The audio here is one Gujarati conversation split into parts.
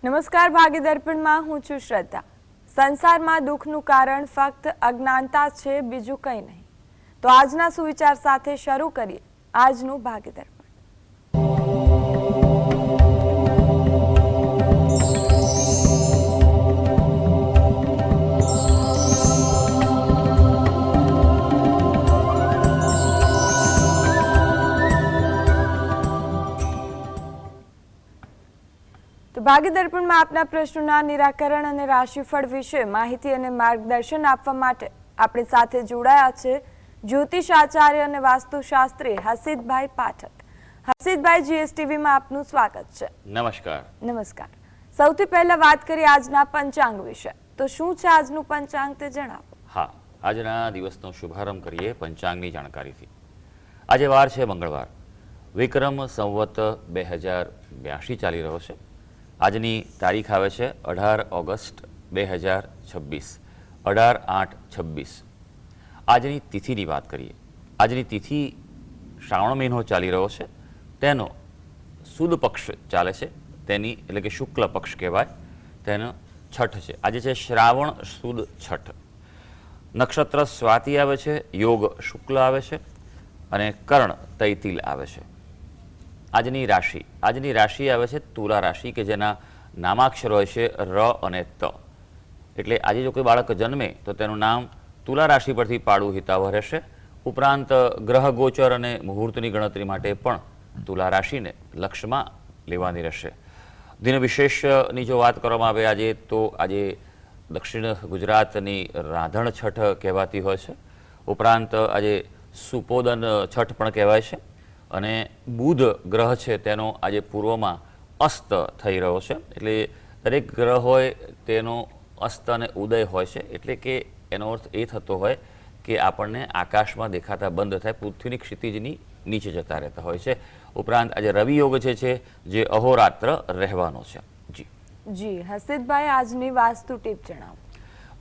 નમસ્કાર, ભાગ્ય દર્પણમાં હું છું શ્રદ્ધા। સંસારમાં દુઃખનું કારણ ફક્ત અજ્ઞાનતા છે, બીજું કંઈ નહીં। તો આજના સુવિચાર સાથે શરૂ કરીએ આજનું ભાગ્ય દર્પણ। તો ભાગ્ય દર્પણમાં આપના પ્રશ્નોના નિરાકરણ અને રાશિફળ વિશે માહિતી અને માર્ગદર્શન આપવા માટે આપણી સાથે જોડાયા છે જ્યોતિષ આચાર્ય અને વાસ્તુશાસ્ત્રી હસીતભાઈ પાઠક। હસીતભાઈ, જીએસટીવીમાં આપનું સ્વાગત છે। નમસ્કાર। નમસ્કાર। સૌથી પહેલા વાત કરીએ આજના પંચાંગ વિશે। તો શું છે આજનું પંચાંગ તે જણાવો। હા, આજના દિવસનો શુભારંભ કરીએ પંચાંગની જાણકારીથી। આજે વાર છે મંગળવાર, વિક્રમ સંવત 2082 ચાલી રહ્યો છે। આજની તારીખ આવે છે 18 ઓગસ્ટ 2026, 18/8/26। આજની તિથિની વાત કરીએ। આજની તિથિ શ્રાવણ મહિનો ચાલી રહ્યો છે, તેનો સુદ પક્ષ ચાલે છે, તેની એટલે કે શુક્લ પક્ષ કહેવાય, તેનો છઠ છે। આજે છે શ્રાવણ સુદ છઠ। નક્ષત્ર સ્વાતિ આવે છે, યોગ શુક્લ આવે છે અને કર્ણ તૈતિલ આવે છે। આજની રાશિ આવે છે તુલા રાશિ, કે જેના નામાક્ષર હોય છે ર અને ત। એટલે આજે જો કોઈ બાળક જન્મે તો તેનું નામ તુલા રાશિ પરથી પાડવું હિતાવહ રહેશે। ઉપરાંત ગ્રહ ગોચર અને મુહૂર્તની ગણતરી માટે પણ તુલા રાશિને લક્ષમાં લેવાની રહેશે। દિન વિશેષની જો વાત કરવામાં આવે આજે, તો આજે દક્ષિણ ગુજરાતની રાંધણ છઠ કહેવાતી હોય છે। ઉપરાંત આજે સુપોદન છઠ પણ કહેવાય છે અને બુધ ગ્રહ છે તેનો આજે પૂર્વમાં અસ્ત થઈ રહ્યો છે। એટલે દરેક ગ્રહ હોય તેનો અસ્ત અને ઉદય હોય છે, એટલે કે એનો અર્થ એ થતો હોય કે આપણને આકાશમાં દેખાતા બંધ થાય, પૃથ્વીની ક્ષિતિજની નીચે જતા રહેતા હોય છે। ઉપરાંત આજે રવિ યોગ છે જે અહોરાત્ર રહેવાનો છે। જી હસીતભાઈ, આજની વાસ્તુ ટીપ જણાવો।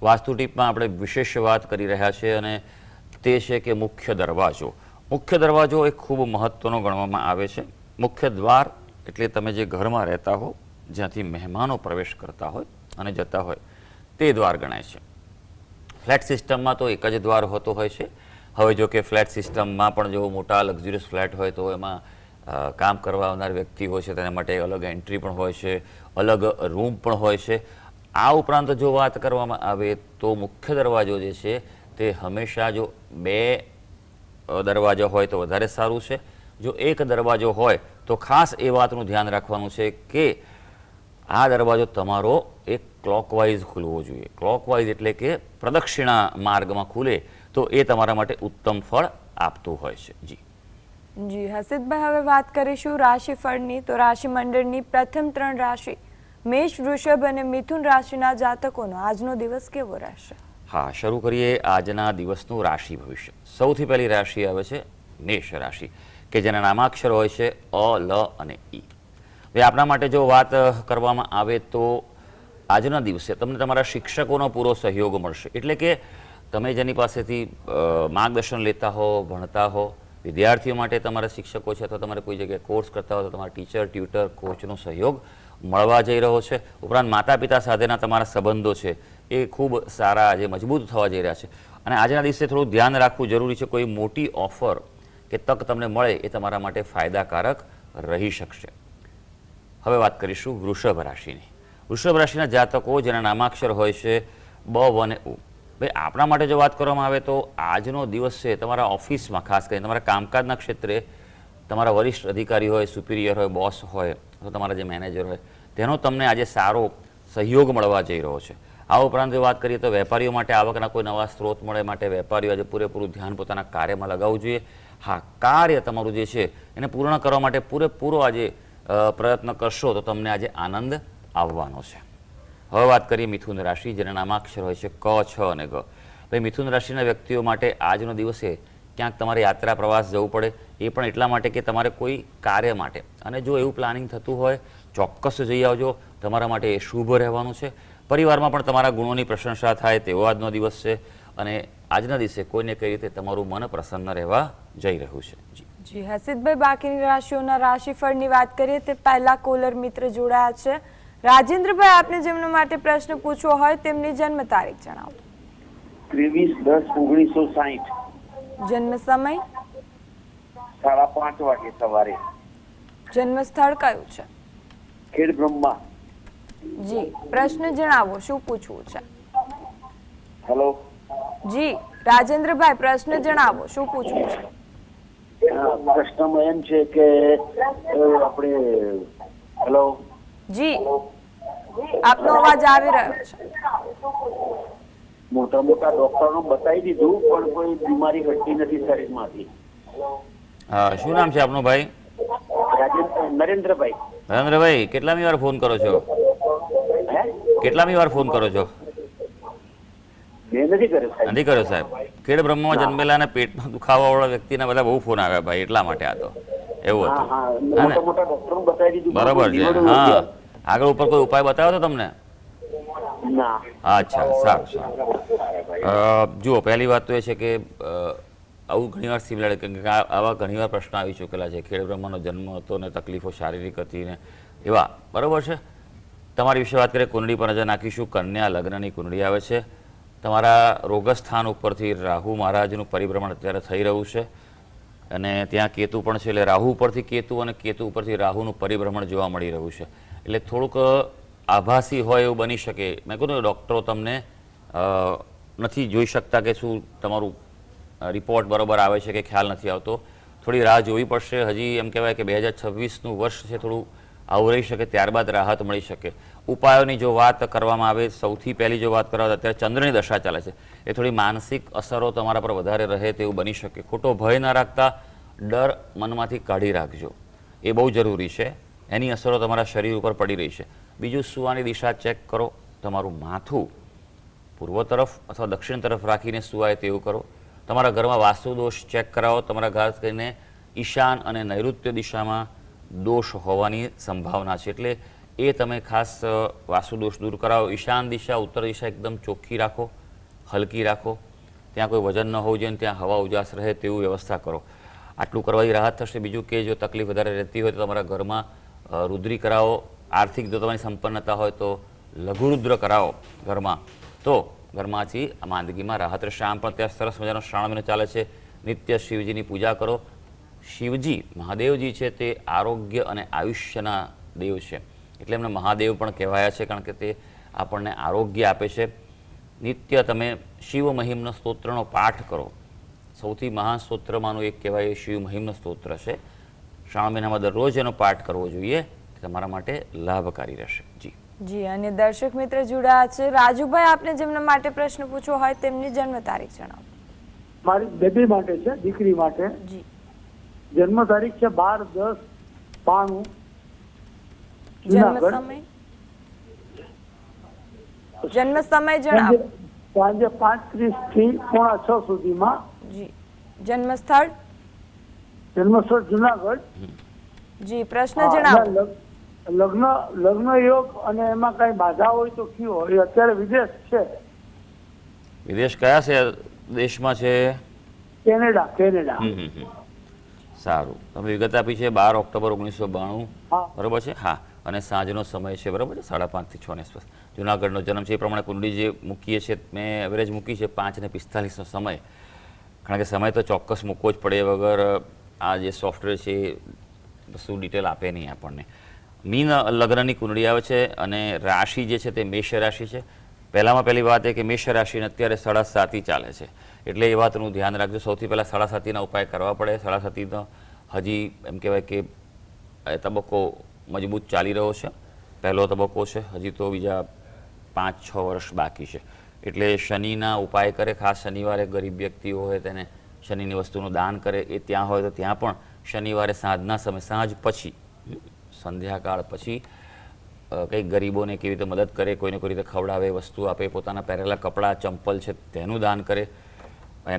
વાસ્તુ ટીપમાં આપણે વિશેષ વાત કરી રહ્યા છીએ અને તે છે કે મુખ્ય દરવાજો। મુખ્ય દરવાજો એ ખૂબ મહત્વનો ગણવામાં આવે છે। મુખ્ય દ્વાર એટલે તમે જે ઘરમાં રહેતા હો, જ્યાંથી મહેમાનો પ્રવેશ કરતા હોય અને જતા હોય, તે દ્વાર ગણાય છે। ફ્લેટ સિસ્ટમમાં તો એક જ દ્વાર હોતો હોય છે। હવે જો કે ફ્લેટ સિસ્ટમમાં પણ જો મોટા લક્ઝરિયસ ફ્લેટ હોય તો એમાં કામ કરવા આવનાર વ્યક્તિ હોય છે તેના માટે અલગ એન્ટ્રી પણ હોય છે, અલગ રૂમ પણ હોય છે। આ ઉપરાંત જો વાત કરવામાં આવે તો મુખ્ય દરવાજો જે છે તે હંમેશા જો બે દરવાજો હોય તો વધારે સારું છે। જો એક દરવાજો હોય તો ખાસ એ વાતનું ધ્યાન રાખવાનું છે કે આ દરવાજો તમારો એક ક્લોકવાઇઝ ખુલવો જોઈએ। ક્લોકવાઇઝ એટલે કે પ્રદક્ષિણા માર્ગમાં ખુલે તો એ તમારા માટે ઉત્તમ ફળ આપતું હોય છે। જી હસીતભાઈ, હવે વાત કરીશું રાશિફળની। તો રાશિ મંડળની પ્રથમ 3 રાશિ મેષ, વૃષભ અને મિથુન રાશિના જાતકોનો આજનો દિવસ કેવો રહેશે? હા, શરૂ કરીએ આજના દિવસનું રાશિ ભવિષ્ય। સૌથી પહેલી રાશિ આવે છે મેષ રાશિ, કે જેના નામાક્ષર હોય છે અ, લ અને ઈ। હવે આપણા માટે જો વાત કરવામાં આવે તો આજના દિવસે તમને તમારા શિક્ષકોનો પૂરો સહયોગ મળશે। એટલે કે તમે જેની પાસેથી માર્ગદર્શન લેતા હો, ભણતા હો, વિદ્યાર્થીઓ માટે તમારા શિક્ષકો છે, અથવા તમારે કોઈ જગ્યાએ કોર્સ કરતા હો તો તમારા ટીચર, ટ્યુટર, કોચનો સહયોગ મળવા જઈ રહ્યો છે। ઉપરાંત માતા પિતા સાથેના તમારા સંબંધો છે એ ખૂબ સારા આજે મજબૂત થવા જઈ રહ્યા છે અને આજના દિવસે થોડું ધ્યાન રાખવું જરૂરી છે। કોઈ મોટી ઓફર કે તક તમને મળે એ તમારા માટે ફાયદાકારક રહી શકશે। હવે વાત કરીશું વૃષભ રાશિની। વૃષભ રાશિના જાતકો જેના નામાક્ષર હોય છે બ, વ અને ઉ। ભાઈ, આપણા માટે જો વાત કરવામાં આવે તો આજનો દિવસ છે તમારા ઓફિસમાં, ખાસ કરીને તમારા કામકાજના ક્ષેત્રે તમારા વરિષ્ઠ અધિકારી હોય, સુપિરિયર હોય, બોસ હોય અથવા તમારા જે મેનેજર હોય, તેનો તમને આજે સારો સહયોગ મળવા જઈ રહ્યો છે। આ ઉપરાંત જો વાત કરીએ તો વેપારીઓ માટે આવકના કોઈ નવા સ્ત્રોત મળે માટે વેપારીઓ આજે પૂરેપૂરું ધ્યાન પોતાના કાર્યમાં લગાવવું જોઈએ। હા, કાર્ય તમારું જે છે એને પૂર્ણ કરવા માટે પૂરેપૂરો આજે પ્રયત્ન કરશો તો તમને આજે આનંદ આવવાનો છે। હવે વાત કરીએ મિથુન રાશિ, જેના નામાક્ષર હોય છે ક, છ અને ગ। ભાઈ, મિથુન રાશિના વ્યક્તિઓ માટે આજનો દિવસે ક્યાંક તમારે યાત્રા પ્રવાસ જવું પડે, એ પણ એટલા માટે કે તમારે કોઈ કાર્ય માટે, અને જો એવું પ્લાનિંગ થતું હોય ચોક્કસ જઈ આવજો, તમારા માટે એ શુભ રહેવાનું છે। પરિવારમાં પણ તમારા ગુણોની પ્રશંસા થાય તેવો આજનો દિવસ છે અને આજના દિવસે કોઈને કઈ રીતે તમારું મન પ્રસન્ન રહેવા જઈ રહ્યું છે। જી હસીતભાઈ, બાકીની રાશિઓના રાશિફળની વાત કરીએ તે પહેલા કોલર મિત્ર જોડાયા છે રાજેન્દ્રભાઈ, આપને જેમના માટે પ્રશ્ન પૂછવો હોય તેમની જન્મ તારીખ જણાવો. 23/10/1960 જન્મ સમય, 5:30 વાગે સવારે. જન્મ સ્થળ કયું છે? ખેડ બ્રહ્મા. જી, પ્રશ્ન જણાવો, શું પૂછવું છે? હેલો. જી રાજેન્દ્રભાઈ, પ્રશ્ન જણાવો, શું પૂછવું છે? પ્રશ્નમાં એમ છે કે આપણે હેલો. જી, આપનો અવાજ આવી રહ્યો છે. મોટા મોટા ડોક્ટરો બતાવી દીધું પણ કોઈ બીમારી હટતી નથી શરીરમાંથી. શું નામ છે આપનું ભાઈ? નરેન્દ્રભાઈ. નરેન્દ્રભાઈ, કેટલામી વાર ફોન કરો છો? કેટલામી વાર ફોન કરો છો? મેં નથી કર્યો સાહેબ. નથી કર્યો સાહેબ. ખેડ બ્રહ્મામાં જન્મેલા અને પેટમાં દુખાવા વાળા વ્યક્તિના બધા બહુ ફોન આવ્યા ભાઈ, એટલા માટે આ તો એવું હા હતું. હા, હા ને? મોટા મોટા ડોક્ટરો બતાવી દીધું. બરાબર છે. હા, આગળ ઉપર કોઈ ઉપાય બતાવ્યો તો તમને? ના. અચ્છા, સારું સારું. જુઓ, પહેલી વાત તો એ છે કે આવું ઘણીવાર સિમિલર કે આવા ઘણીવાર પ્રશ્ન આવી ચૂકેલા છે. ખેડ બ્રહ્માનો જન્મ હતો ને તકલીફો શારીરિક હતી ને એવા, બરાબર છે. તમારી વિશે વાત કરીએ, કુંડળી પર નજર નાખીશું. કન્યા લગ્નની કુંડળી આવે છે. તમારા રોગસ્થાન ઉપરથી રાહુ મહારાજનું પરિભ્રમણ અત્યારે થઈ રહ્યું છે અને ત્યાં કેતુ પણ છે. એટલે રાહુ ઉપરથી કેતુ અને કેતુ ઉપરથી રાહુનું પરિભ્રમણ જોવા મળી રહ્યું છે. એટલે થોડુંક આભાસી હોય એવું બની શકે. મેં કહ્યું ડૉક્ટરો તમને નથી જોઈ શકતા કે શું તમારું રિપોર્ટ બરાબર આવે છે કે ખ્યાલ નથી આવતો. થોડી રાહ જોવી પડશે. હજી એમ કહેવાય કે 2026નું વર્ષ છે, થોડું આવું રહી શકે, ત્યારબાદ રાહત મળી શકે. ઉપાયોની જો વાત કરવામાં આવે, સૌથી પહેલી જો વાત કરવા, અત્યારે ચંદ્રની દશા ચાલે છે, એ થોડી માનસિક અસરો તમારા પર વધારે રહે તેવું બની શકે. ખોટો ભય ના રાખતા ડર મનમાંથી કાઢી રાખજો, એ બહુ જરૂરી છે. એની અસરો તમારા શરીર ઉપર પડી રહી છે. બીજું, સુવાની દિશા ચેક કરો. તમારું માથું પૂર્વ તરફ અથવા દક્ષિણ તરફ રાખીને સુવાય તેવું કરો. તમારા ઘરમાં વાસ્તુ દોષ ચેક કરાવો. તમારા ખાસ કરીને ઈશાન અને નૈઋત્ય દિશામાં દોષ હોવાની સંભાવના છે, એટલે એ તમે ખાસ વાસ્તુ દોષ દૂર કરાવો. ઈશાન દિશા, ઉત્તર દિશા એકદમ ચોખ્ખી રાખો, હલકી રાખો. ત્યાં કોઈ વજન ન હોવું જોઈએ, ત્યાં હવા ઉજાસ રહે તેવું વ્યવસ્થા કરો. આટલું કરવાથી રાહત થશે. બીજું કે જો તકલીફ વધારે રહેતી હોય તો તમારા ઘરમાં રુદ્રી કરાવો. આર્થિક જો તમારી સંપન્નતા હોય તો લઘુરુદ્ર કરાવો ઘરમાં, તો ઘરમાંથી આ માંદગીમાં રાહત રહેશે. આમ પણ ત્યાં સરસ મજાનો શ્રાવણ મહિનો ચાલે છે. નિત્ય શિવજીની પૂજા કરો. શિવજી, મહાદેવજી છે તે આરોગ્ય અને આયુષ્યના દેવ છે, એટલે એમને મહાદેવ પણ કહેવાયા છે, કારણ કે તે આપણને આરોગ્ય આપે છે. નિત્ય તમે શિવ મહિમનો સ્તોત્રનો પાઠ કરો. સૌથી મહાન સ્તોત્રમાંનું એક કહેવાય એ શિવ મહિમનો સ્તોત્ર છે. શ્રાવણ મહિનામાં દરરોજ એનો પાઠ કરવો જોઈએ. તમારા માટે લાભકારી રહેશે. જી જી, અને દર્શક મિત્ર જોડાયા છે. રાજુભાઈ, આપને જેમના માટે પ્રશ્ન પૂછવો હોય તેમની જન્મ તારીખ જણાવો. મારી બેબી માટે છે, દીકરી માટે. જી, જન્મ તારીખ છે 12/10/92. જન્મ સમય, જન્મ સમય જણાવો. સાંજે 5:30 થી 5:45 સુધીમાં. જી, જન્મ સ્થળ, જન્મ સ્થળ જુનાગઢ. જી, પ્રશ્ન જણાવો. લગ્ન યોગ અને એમાં કઈ બાધા હોય તો કયો હોય? અત્યારે વિદેશ છે. વિદેશ કયા છે દેશમાં છે? કેનેડા. કેનેડા. સારું, તમે વિગત આપી છે 12 ઓક્ટોબર 1992, હા. બરાબર છે? હા. અને સાંજનો સમય છે, બરાબર છે, 5:30 થી 6 ની આસપાસ. જુનાગઢનો જન્મ છે. એ પ્રમાણે કુંડળી જે મૂકીએ છીએ, મેં એવરેજ મૂકી છે 5:45નો સમય, કારણ કે સમય તો ચોક્કસ મૂકવો જ પડે, વગર આ જે સોફ્ટવેર છે એ શું ડિટેલ આપે નહીં આપણને. મીન લગ્નની કુંડળી આવે છે અને રાશિ જે છે તે મેષ રાશિ છે. પહેલામાં પહેલી વાત એ કે મેષ રાશિને અત્યારે 7:30 ચાલે છે, એટલે એ વાતનું ધ્યાન રાખજો. સૌથી પહેલાં 7:30ના ઉપાય કરવા પડે. 7:30નો હજી એમ કહેવાય કે તબક્કો મજબૂત ચાલી રહ્યો છે. પહેલો તબક્કો છે, હજી તો બીજા 5-6 વર્ષ બાકી છે. એટલે શનિના ઉપાય કરે. ખાસ શનિવારે ગરીબ વ્યક્તિઓ હોય તેને શનિની વસ્તુનું દાન કરે. એ ત્યાં હોય તો ત્યાં પણ શનિવારે સાંજના સમય, સાંજ પછી, સંધ્યાકાળ પછી કંઈક ગરીબોને કેવી રીતે મદદ કરે, કોઈને કોઈ રીતે ખવડાવે, વસ્તુ આપે, પોતાના પહેરેલા કપડાં, ચંપલ છે તેનું દાન કરે.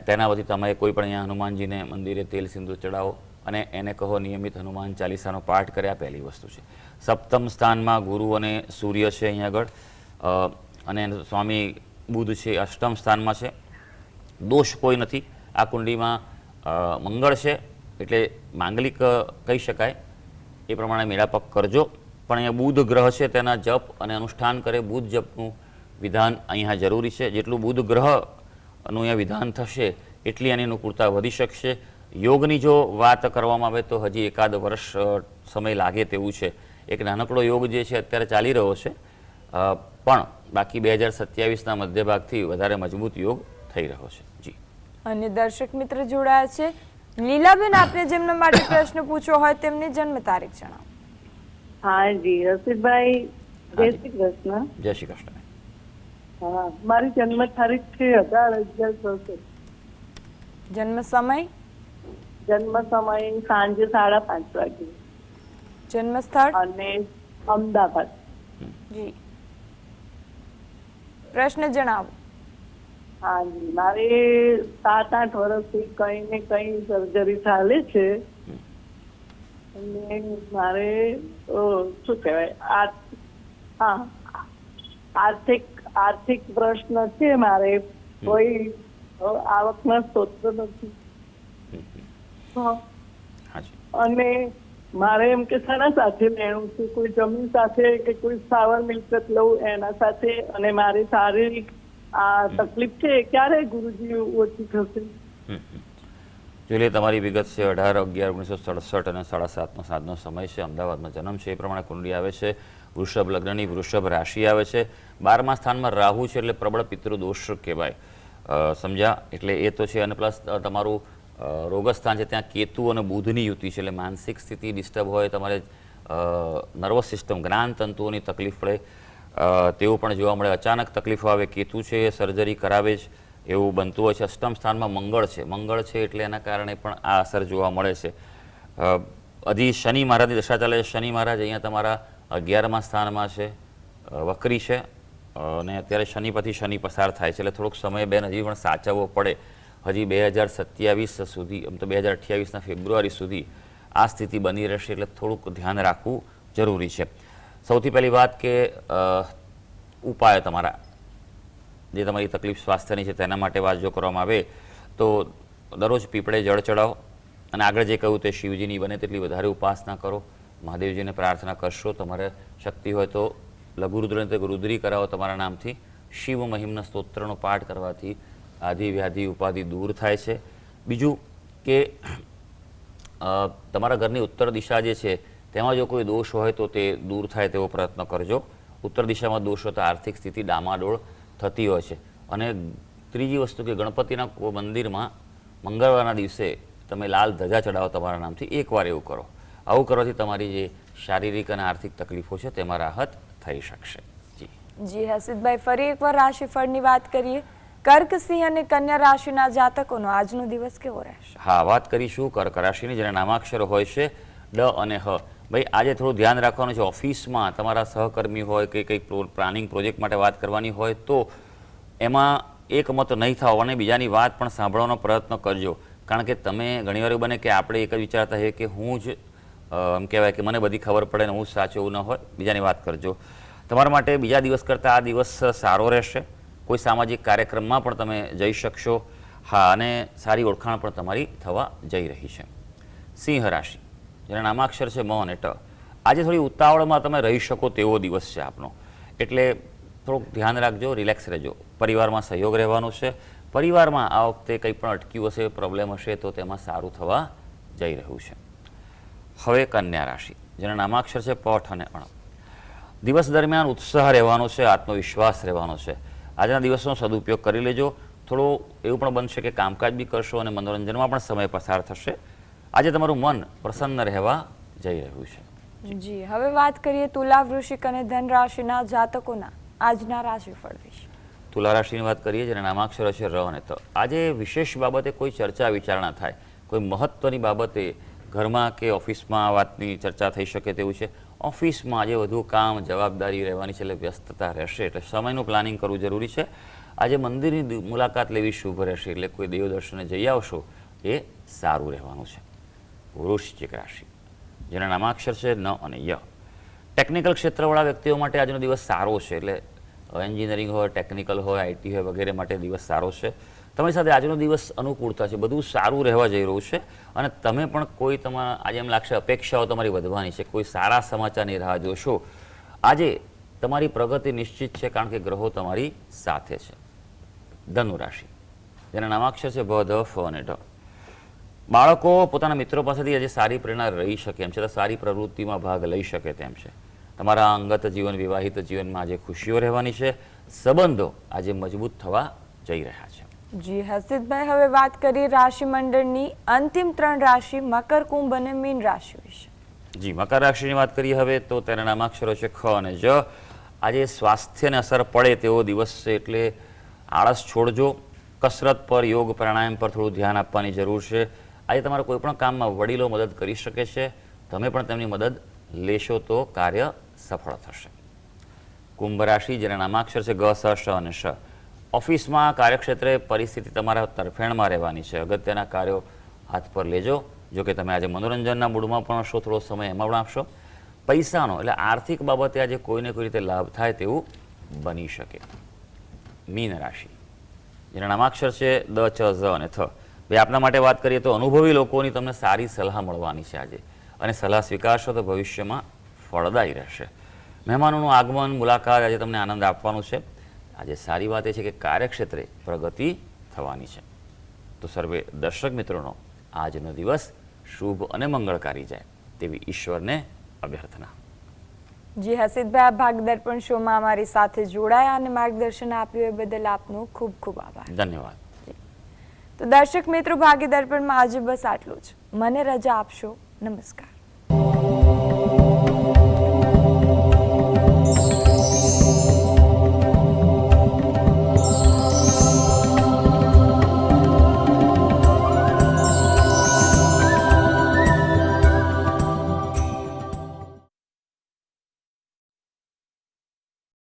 તેના પછી તમે કોઈ પણ અહીંયા હનુમાનજીને મંદિરે તેલ સિંદૂર ચડાવો અને એને કહો નિયમિત હનુમાન ચાલીસાનો પાઠ કરે. આ પહેલી વસ્તુ છે. સપ્તમ સ્થાનમાં ગુરુ અને સૂર્ય છે અહીંયા આગળ, અને સ્વામી બુધ છે અષ્ટમ સ્થાનમાં છે. દોષ કોઈ નથી આ કુંડળીમાં. મંગળ છે, એટલે માંગલિક કહી શકાય. એ પ્રમાણે મેળાપક કરજો પણ અહીંયા બુધ ગ્રહ છે તેના જપ અને અનુષ્ઠાન કરે. બુધ જપનું વિધાન અહીંયા જરૂરી છે. જેટલું બુધ ગ્રહનું અહીંયા વિધાન થશે એટલી એની અનુકૂળતા વધી શકશે. યોગની જો વાત કરવામાં આવે તો હજી એકાદ વર્ષ સમય લાગે તેવું છે. એક નાનકડો યોગ જે છે અત્યારે ચાલી રહ્યો છે, પણ બાકી 2027ના મધ્યભાગથી વધારે મજબૂત યોગ થઈ રહ્યો છે. જી. અને દર્શક મિત્ર જોડાયા છે. લીલાબેન, આપને જેમના માટે પ્રશ્ન પૂછવો હોય તેમની જન્મ તારીખ જણાવો. હા જી, રસિકભાઈ, જય શ્રી કૃષ્ણ. જય શ્રી કૃષ્ણ. હા, મારી જન્મ તારીખ છે 18/11/64. જન્મ સમય? જન્મ સમય સાંજે 5:30 વાગે. જન્મ સ્થળ? અને અમદાવાદ. જી, પ્રશ્ન જણાવો. હા જી, મારે 7-8 વર્ષથી કઈ ને કઈ સર્જરી ચાલે છે અને મારે શું કહેવાય, આર્થિક પ્રશ્ન છે. મારે કોઈ આવકના સ્ત્રોત નથી. અને મારે એમ કે શાના સાથે લેવું છે, કોઈ જમીન સાથે કે કોઈ સ્થાવર મિલકત લઉં એના સાથે. અને મારી શારીરિક આ તકલીફ છે, ક્યારે ગુરુજી ઓછી થશે? જોઈ લે, તમારી વિગત છે 18/11/1967 અને 7:30 સાંજનો સમય છે. અમદાવાદમાં જન્મ છે. એ પ્રમાણે કુંડળી આવે છે. વૃષભ લગ્નની, વૃષભ રાશિ આવે છે. 12મા સ્થાનમાં રાહુ છે એટલે પ્રબળ પિતૃદોષ કહેવાય. સમજ્યા? એટલે એ તો છે. અને પ્લસ તમારું રોગસ્થાન છે ત્યાં કેતુ અને બુધની યુતિ છે એટલે માનસિક સ્થિતિ ડિસ્ટર્બ હોય, તમારે નર્વસ સિસ્ટમ, જ્ઞાનતંતુઓની તકલીફ પડે તેવું પણ જોવા મળે. અચાનક તકલીફો આવે. કેતુ છે એ સર્જરી કરાવે જ એવું બનતું હોય છે. અષ્ટમ સ્થાનમાં મંગળ છે એટલે એના કારણે પણ આ અસર જોવા મળે છે. હજી શનિ મહારાજની દશા ચાલે છે. શનિ મહારાજ અહીંયા તમારા 11મા સ્થાનમાં છે, વક્રી છે અને અત્યારે શનિ પછી શનિ પસાર થાય છે એટલે થોડોક સમય બેન હજી પણ સાચવવો પડે. હજી 2027 સુધી, આમ તો 2028ના ફેબ્રુઆરી સુધી આ સ્થિતિ બની રહેશે એટલે થોડુંક ધ્યાન રાખવું જરૂરી છે. સૌથી પહેલી વાત કે ઉપાય તમારા જે તમારી તકલીફ સ્વાસ્થ્યની છે તેના માટે વાત જો કરવામાં આવે તો દરરોજ પીપળે જળ ચડાવો અને આગળ જે કહ્યું તે શિવજીની બને તેટલી વધારે ઉપાસના કરો. મહાદેવજીને પ્રાર્થના કરશો. તમારે શક્તિ હોય તો લઘુરુદ્રને તે રુદ્રી કરાવો તમારા નામથી. શિવ મહિમના સ્તોત્રનો પાઠ કરવાથી આદિ વ્યાધિ ઉપાધિ દૂર થાય છે. બીજું કે તમારા ઘરની ઉત્તર દિશા જે છે તેમાં જો કોઈ દોષ હોય તો તે દૂર થાય તેવો પ્રયત્ન કરજો. ઉત્તર દિશામાં દોષ હોય તો આર્થિક સ્થિતિ ડામાડોળ થતી હોય છે. અને ત્રીજી વસ્તુ કે ગણપતિના મંદિરમાં મંગળવારના દિવસે તમે લાલ ધજા ચડાવો તમારા નામથી. એકવાર એવું કરો. આવું કરવાથી તમારી જે શારીરિક અને આર્થિક તકલીફો છે તેમાં રાહત થઈ શકશે. જી હસીદભાઈ, ફરી એકવાર રાશિફળની વાત કરીએ. કર્ક, સિંહ અને કન્યા રાશિના જાતકોનો આજનો દિવસ કેવો રહેશે? હા, વાત કરીશું કર્ક રાશિની, જેના નામાક્ષરો હોય છે ડ અને હ. ભાઈ, આજે થોડું ધ્યાન રાખવાનું છે. ઓફિસમાં તમારા સહકર્મી હોય કે કંઈક પ્લાનિંગ પ્રોજેક્ટ માટે વાત કરવાની હોય તો એમાં એકમત નહીં થાવ અને બીજાની વાત પણ સાંભળવાનો પ્રયત્ન કરજો. કારણ કે તમે ઘણીવાર એવું બને કે આપણે એક જ વિચારતા હોઈએ કે હું જ એમ કહેવાય કે મને બધી ખબર પડે ને હું સાચું, એવું ન હોય. બીજાની વાત કરજો. તમારા માટે બીજા દિવસ કરતાં આ દિવસ સારો રહેશે. કોઈ સામાજિક કાર્યક્રમમાં પણ તમે જઈ શકશો. હા, અને સારી ઓળખાણ પણ તમારી થવા જઈ રહી છે. સિંહ રાશિ, જેના નામાક્ષર છે મ અને ટ. આજે થોડી ઉતાવળમાં તમે રહી શકો તેવો દિવસ છે આપનો, એટલે થોડુંક ધ્યાન રાખજો, રિલેક્સ રહેજો. પરિવારમાં સહયોગ રહેવાનો છે. પરિવારમાં આ વખતે કંઈ પણ અટક્યું હશે, પ્રોબ્લેમ હશે તો તેમાં સારું થવા જઈ રહ્યું છે. હવે કન્યા રાશિ, જેના નામાક્ષર છે પઠ અને અણ. દિવસ દરમિયાન ઉત્સાહ રહેવાનો છે, આત્મવિશ્વાસ રહેવાનો છે. આજના દિવસનો સદુપયોગ કરી લેજો. થોડું એવું પણ બનશે કે કામકાજ બી કરશો અને મનોરંજનમાં પણ સમય પસાર થશે. આજે તમારું મન પ્રસન્ન રહેવા જઈ રહ્યું છે. જી, હવે વાત કરીએ તુલા, વૃશ્ચિક અને ધન રાશિના જાતકોના આજના રાશિફળ વિશે. તુલા રાશિની વાત કરીએ, જેના નામાક્ષર છે ર અને ત. આજે વિશેષ બાબતે કોઈ ચર્ચા વિચારણા થાય, કોઈ મહત્વની બાબતે ઘરમાં કે ઓફિસમાં વાતની ચર્ચા થઈ શકે તેવું છે. ઓફિસમાં આજે વધુ કામ, જવાબદારી રહેવાની છે એટલે વ્યસ્તતા રહેશે, એટલે સમયનું પ્લાનિંગ કરવું જરૂરી છે. આજે મંદિરની મુલાકાત લેવી શુભ રહેશે, એટલે કોઈ દેવ દર્શને જઈ આવશો એ સારું રહેવાનું છે. વૃશ્ચિક રાશિ, જેના નામાક્ષર છે ન અને ય. ટેકનિકલ ક્ષેત્રવાળા વ્યક્તિઓ માટે આજનો દિવસ સારો છે, એટલે એન્જિનિયરિંગ હોય, ટેકનિકલ હોય, આઈટી હોય વગેરે માટે દિવસ સારો છે. તમારી સાથે આજનો દિવસ અનુકૂળતા છે, બધું સારું રહેવા જઈ રહ્યું છે અને તમે પણ કોઈ તમારા આજે એમ લાગશે અપેક્ષાઓ તમારી વધવાની છે, કોઈ સારા સમાચારની રાહ જોશો. આજે તમારી પ્રગતિ નિશ્ચિત છે કારણ કે ગ્રહો તમારી સાથે છે. ધનુ રાશિ, જેના નામાક્ષર છે ભ, ધ, ફ અને ઢ. બાળકો પોતાના મિત્રો પાસેથી આજે સારી પ્રેરણા રહી શકે એમ છે, સારી પ્રવૃત્તિમાં ભાગ લઈ શકે તેમ છે. તમારા અંગત જીવન, વિવાહિત જીવનમાં આજે ખુશીઓ રહેવાની છે. સંબંધો આજે મજબૂત થવા જઈ રહ્યા છે. જી હર્ષિતભાઈ, હવે વાત કરીએ રાશિ મંડળની અંતિમ 3 રાશિ મકર, કુંભ અને મીન રાશિ વિશે. જી, મકર રાશિની વાત કરીએ હવે તો તેના નામાક્ષરો છે ખ અને જ. આજે સ્વાસ્થ્યને અસર પડે તેવો દિવસ છે, એટલે આળસ છોડજો. કસરત પર, યોગ, પ્રાણાયામ પર થોડું ધ્યાન આપવાની જરૂર છે. આજે તમારા કોઈ પણ કામમાં વડીલો મદદ કરી શકે છે, તમે પણ તેમની મદદ લેશો તો કાર્ય સફળ થશે. કુંભ રાશિ, જેના નામાક્ષર છે ગ, સ, શ અને શ. ઓફિસમાં, કાર્યક્ષેત્રે પરિસ્થિતિ તમારા તરફેણમાં રહેવાની છે. અગત્યના કાર્યો હાથ પર લેજો. જો કે તમે આજે મનોરંજનના મૂડમાં પણ હશો, થોડો સમય એમાં પણ આપશો. પૈસાનો એટલે આર્થિક બાબતે આજે કોઈને કોઈ રીતે લાભ થાય તેવું બની શકે. મીન રાશિ, જેના નામાક્ષર છે દ, ચ, ઝ અને થ. ભાઈ આપના માટે વાત કરીએ તો અનુભવી લોકોની તમને સારી સલાહ મળવાની છે આજે, અને સલાહ સ્વીકારશો તો ભવિષ્યમાં ફળદાયી રહેશે. મહેમાનોનું આગમન, મુલાકાત આજે તમને આનંદ આપવાનું છે. આજે સારી વાત એ છે કે કાર્યક્ષેત્રે પ્રગતિ થવાની છે. તો સર્વે દર્શક મિત્રોનો આજનો દિવસ શુભ અને મંગળકારી જાય તેવી ઈશ્વરને અભ્યર્થના. જી હર્ષિતભાઈ, આ ભાગ દર્પણ શોમાં અમારી સાથે જોડાયા અને માર્ગદર્શન આપ્યું એ બદલ આપનો ખૂબ ખૂબ આભાર. ધન્યવાદ. તો દર્શક મિત્રો, ભાગી દર્પણમાં આજે બસ આટલું જ. મને રજા આપશો. નમસ્કાર.